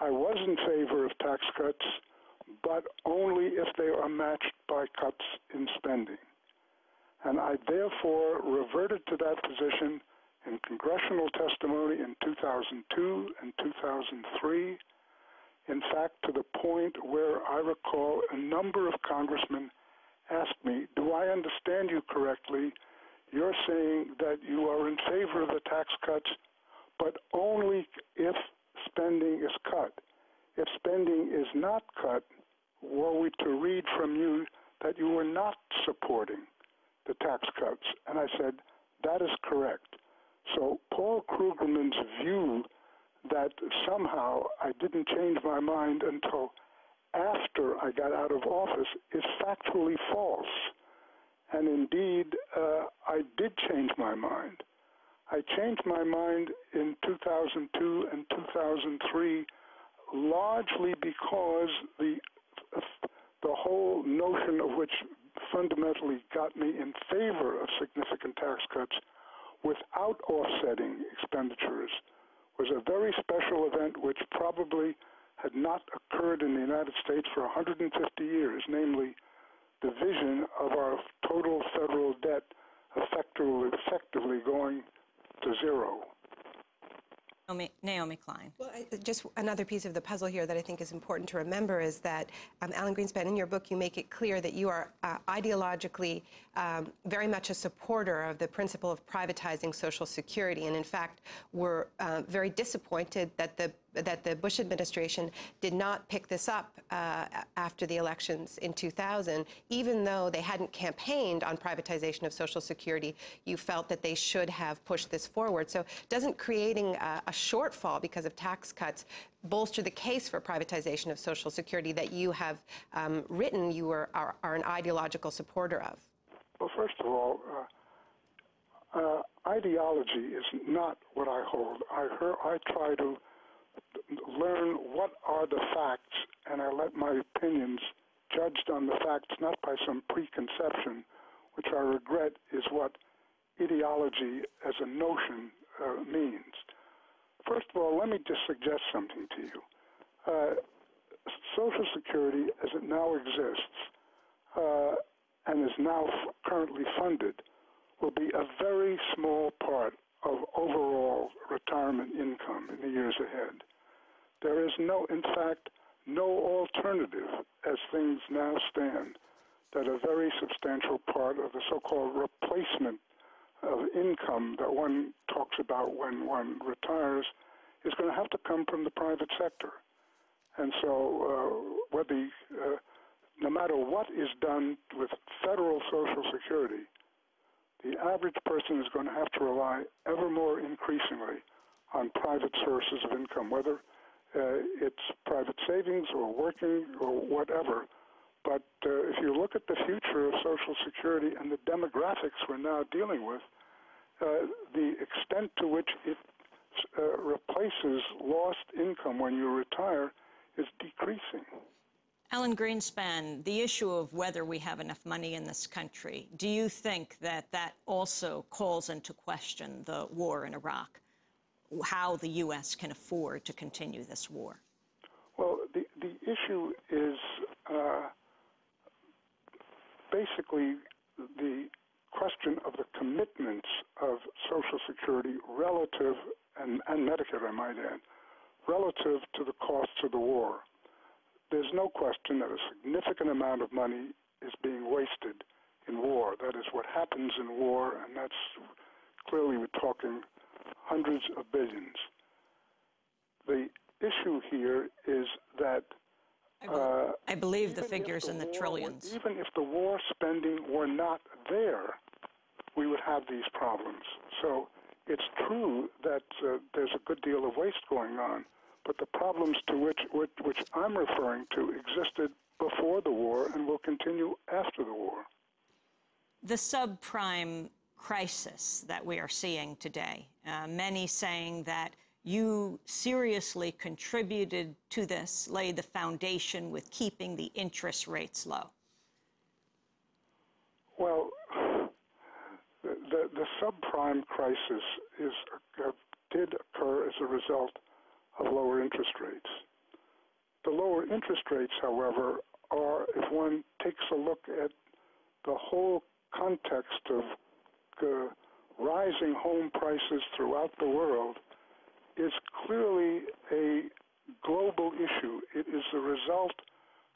I was in favor of tax cuts, but only if they are matched by cuts in spending. And I therefore reverted to that position in congressional testimony in 2002 and 2003. In fact, to the point where I recall a number of congressmen asked me, do I understand you correctly? You're saying that you are in favor of the tax cuts, but only if spending is cut. If spending is not cut, were we to read from you that you were not supporting the tax cuts? And I said, that is correct. So Paul Krugman's view that somehow I didn't change my mind until after I got out of office is factually false. And indeed, I did change my mind. I changed my mind in 2002 and 2003 largely because the whole notion of which fundamentally got me in favor of significant tax cuts without offsetting expenditures was a very special event which probably had not occurred in the United States for 150 years, namely the vision of our total federal debt effectively going to zero. Naomi Klein. Well, just another piece of the puzzle here that I think is important to remember is that, Alan Greenspan, in your book, you make it clear that you are ideologically very much a supporter of the principle of privatizing Social Security, and in fact were very disappointed that the Bush administration did not pick this up after the elections in 2000. Even though they hadn't campaigned on privatization of Social Security, you felt that they should have pushed this forward. So doesn't creating a shortfall because of tax cuts bolster the case for privatization of Social Security that you have written you are an ideological supporter of? Well, first of all, ideology is not what I hold. I try to learn what are the facts, and I let my opinions judged on the facts, not by some preconception, which I regret is what ideology as a notion means. First of all, let me just suggest something to you. Social Security, as it now exists and is now currently funded, will be a very small part of overall retirement income in the years ahead. There is in fact, no alternative as things now stand that a very substantial part of the so-called replacement of income that one talks about when one retires is going to have to come from the private sector. And so no matter what is done with federal Social Security, the average person is going to have to rely ever more increasingly on private sources of income, whether it's private savings or working or whatever. But if you look at the future of Social Security and the demographics we're now dealing with, the extent to which it replaces lost income when you retire is decreasing. Alan Greenspan, the issue of whether we have enough money in this country, do you think that also calls into question the war in Iraq, how the U.S. can afford to continue this war? Well, the issue is basically the question of the commitments of Social Security relative, and Medicare, I might add, relative to the costs of the war. There's no question that a significant amount of money is being wasted in war. That is what happens in war, and that's clearly we're talking hundreds of billions. The issue here is that I believe the figure's in the trillions. Even if the war spending were not there, we would have these problems. So it's true that there's a good deal of waste going on, but the problems to which I'm referring to existed before the war and will continue after the war. The subprime crisis that we are seeing today, many saying that you seriously contributed to this, laid the foundation with keeping the interest rates low. Well, the subprime crisis did occur as a result of lower interest rates. the lower interest rates, however, are, if one takes a look at the whole context of rising home prices throughout the world, is clearly a global issue. It is the result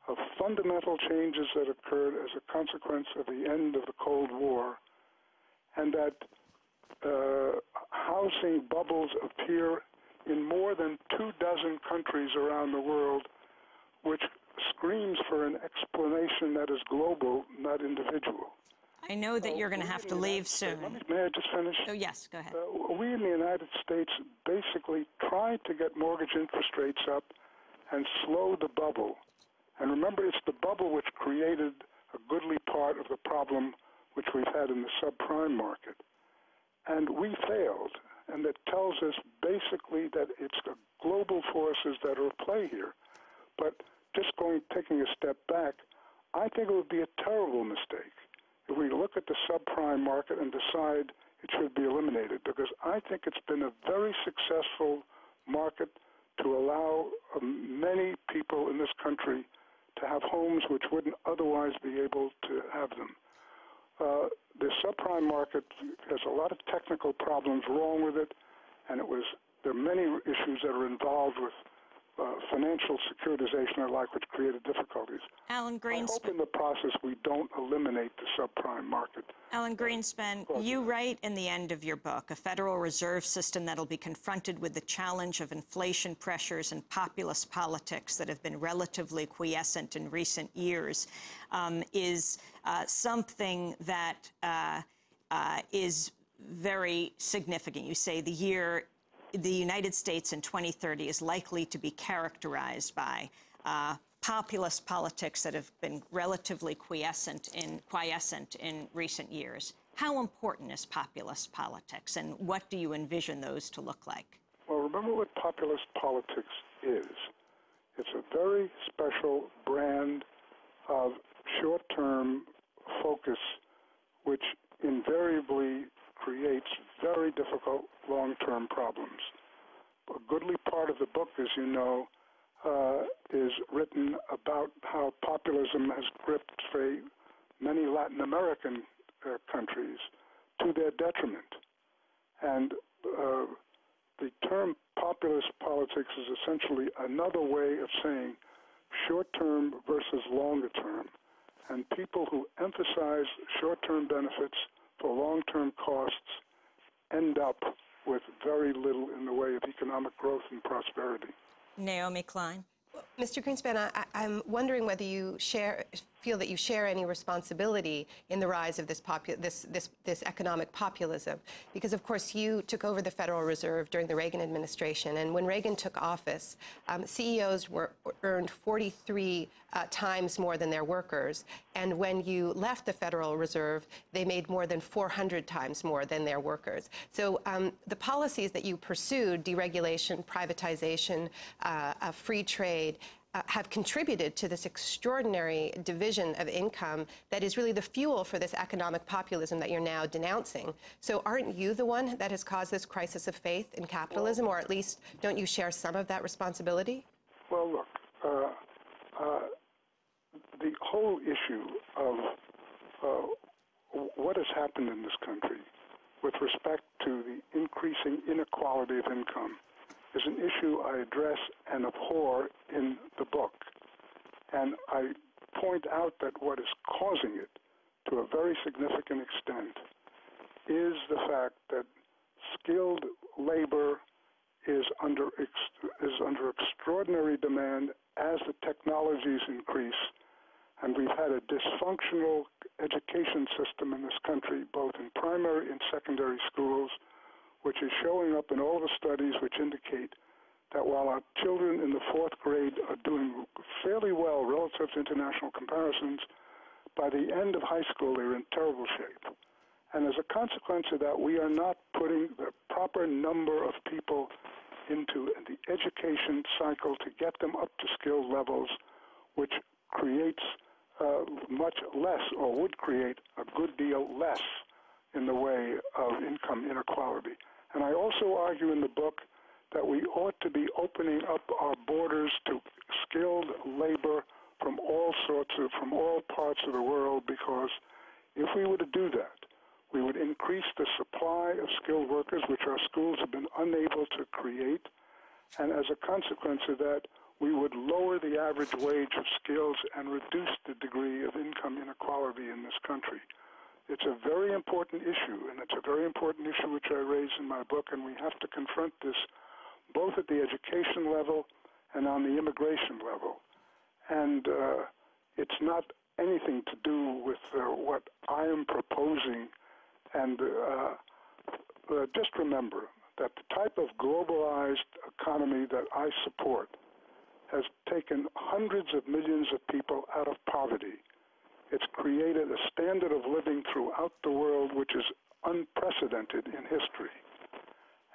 of fundamental changes that occurred as a consequence of the end of the Cold War, and that housing bubbles appear in more than 24 countries around the world, which screams for an explanation that is global, not individual. I know that you're going to have to leave soon. May I just finish? Oh, yes, go ahead. We in the United States basically tried to get mortgage interest rates up and slow the bubble. And remember, it's the bubble which created a goodly part of the problem which we've had in the subprime market. And we failed. And that tells us basically that it's the global forces that are at play here. But just taking a step back, I think it would be a terrible mistake if we look at the subprime market and decide it should be eliminated, because I think it's been a very successful market to allow many people in this country to have homes which wouldn't otherwise be able to have them. The subprime market has a lot of technical problems wrong with it, and there are many issues that are involved with financial securitization or like, which created difficulties. Alan Greenspan. I hope in the process we don't eliminate the subprime market. Alan Greenspan, you write in the end of your book, a Federal Reserve system that'll be confronted with the challenge of inflation pressures and populist politics that have been relatively quiescent in recent years is something that is very significant. You say the United States in 2030 is likely to be characterized by populist politics that have been relatively quiescent in recent years. How important is populist politics, and what do you envision those to look like? Well, remember what populist politics is. It's a very special brand of short-term focus, which invariably creates very difficult long-term problems. A goodly part of the book, as you know, is written about how populism has gripped, say, many Latin American countries to their detriment. And the term populist politics is essentially another way of saying short-term versus longer term. And people who emphasize short-term benefits for long-term costs end up with very little in the way of economic growth and prosperity. Naomi Klein. Mr. Greenspan, I'm wondering whether you feel that you share any responsibility in the rise of this economic populism, because of course you took over the Federal Reserve during the Reagan administration, and when Reagan took office, CEOs earned 43 times more than their workers, and when you left the Federal Reserve, they made more than 400 times more than their workers. So the policies that you pursued, deregulation, privatization, free trade, have contributed to this extraordinary division of income that is really the fuel for this economic populism that you're now denouncing. So aren't you the one that has caused this crisis of faith in capitalism, or at least don't you share some of that responsibility? Well, look, the whole issue of what has happened in this country with respect to the increasing inequality of income is an issue I address and abhor in the book. And I point out that what is causing it to a very significant extent is the fact that skilled labor is under extraordinary demand as the technologies increase. And we've had a dysfunctional education system in this country, both in primary and secondary schools, which is showing up in all the studies which indicate that while our children in the fourth grade are doing fairly well relative to international comparisons, by the end of high school they're in terrible shape. And as a consequence of that, we are not putting the proper number of people into the education cycle to get them up to skilled levels, which creates much less, or would create a good deal less, in the way of income inequality. And I also argue in the book that we ought to be opening up our borders to skilled labor from all parts of the world, because if we were to do that, we would increase the supply of skilled workers, which our schools have been unable to create, and as a consequence of that, we would lower the average wage of skills and reduce the degree of income inequality in this country. It's a very important issue, and it's a very important issue which I raise in my book, and we have to confront this both at the education level and on the immigration level. And it's not anything to do with what I am proposing. And just remember that the type of globalized economy that I support has taken hundreds of millions of people out of poverty. It's created a standard of living throughout the world which is unprecedented in history.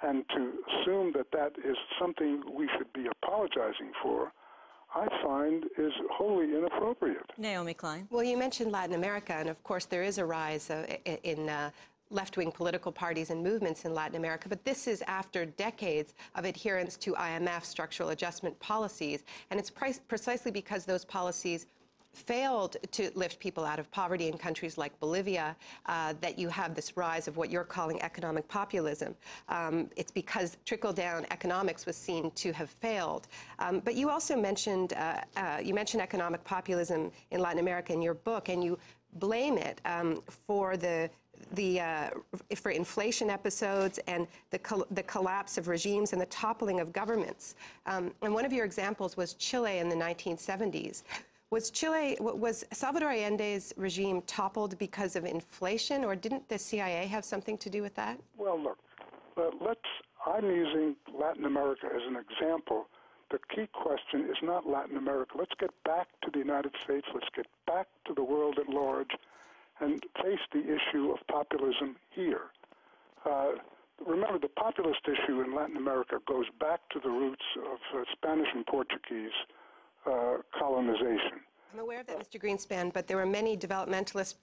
And to assume that that is something we should be apologizing for, I find is wholly inappropriate. Naomi Klein. Well, you mentioned Latin America, and of course there is a rise in left-wing political parties and movements in Latin America, but this is after decades of adherence to IMF structural adjustment policies, and it's precisely because those policies failed to lift people out of poverty in countries like Bolivia that you have this rise of what you're calling economic populism. It's because trickle-down economics was seen to have failed. But you also mentioned economic populism in Latin America in your book, and you blame it for for inflation episodes and the collapse of regimes and the toppling of governments. And one of your examples was Chile in the 1970s. Was Salvador Allende's regime toppled because of inflation, or didn't the CIA have something to do with that? Well, look, I'm using Latin America as an example. The key question is not Latin America. Let's get back to the United States. Let's get back to the world at large and face the issue of populism here. Remember, the populist issue in Latin America goes back to the roots of Spanish and Portuguese colonization. I'm aware of that, Mr. Greenspan, but there were many developmentalist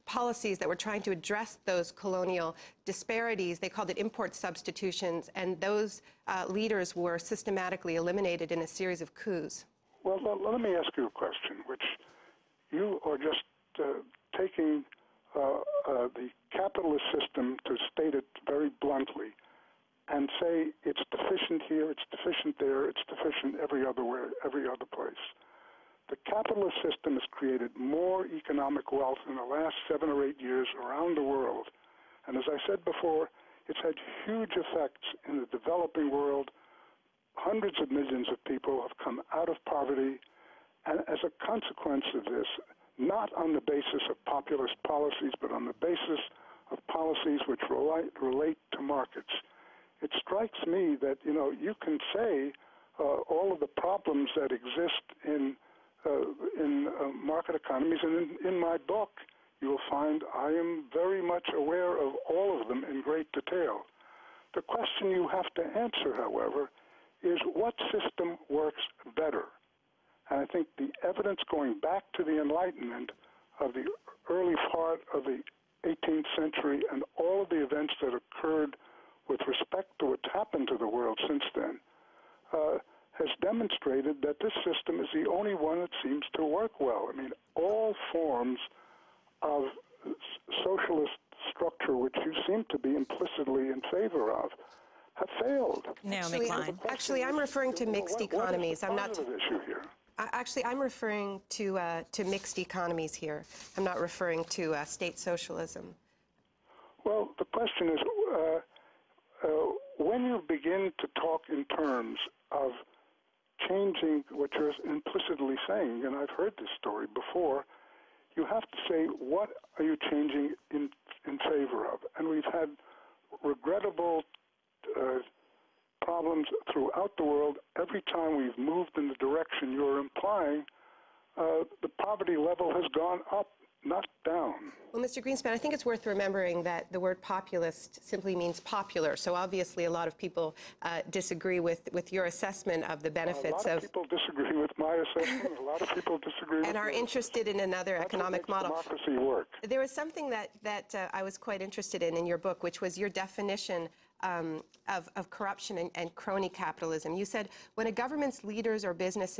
policies that were trying to address those colonial disparities. They called it import substitutions, and those leaders were systematically eliminated in a series of coups. Well, let me ask you a question, which you are just taking the capitalist system, to state it very bluntly, and say it's deficient here, it's deficient there, it's deficient every other place. The capitalist system has created more economic wealth in the last 7 or 8 years around the world. And as I said before, it's had huge effects in the developing world. Hundreds of millions of people have come out of poverty. And as a consequence of this, not on the basis of populist policies, but on the basis of policies which relate to markets, it strikes me that, you can say all of the problems that exist in market economies, and in my book you will find I am very much aware of all of them in great detail. The question you have to answer, however, is what system works better? And I think the evidence going back to the Enlightenment of the early part of the 18th century and all of the events that occurred with respect to what's happened to the world since then has demonstrated that this system is the only one that seems to work well. I mean, all forms of socialist structure, which you seem to be implicitly in favor of, have failed. Actually, I'm referring to mixed economies. I'm not. Issue here? Actually, I'm referring to mixed economies here. I'm not referring to state socialism. Well, the question is, when you begin to talk in terms of changing what you're implicitly saying, and I've heard this story before, you have to say, what are you changing in favor of? And we've had regrettable problems throughout the world. Every time we've moved in the direction you're implying, the poverty level has gone up, not down. Well, Mr. Greenspan, I think it's worth remembering that the word populist simply means popular. So obviously a lot of people disagree with your assessment of the benefits of... A lot of people disagree with my assessment. A lot of people disagree with... And are interested in another economic model. Democracy work. There was something that I was quite interested in your book, which was your definition of corruption and crony capitalism. You said, when a government's leaders or businesses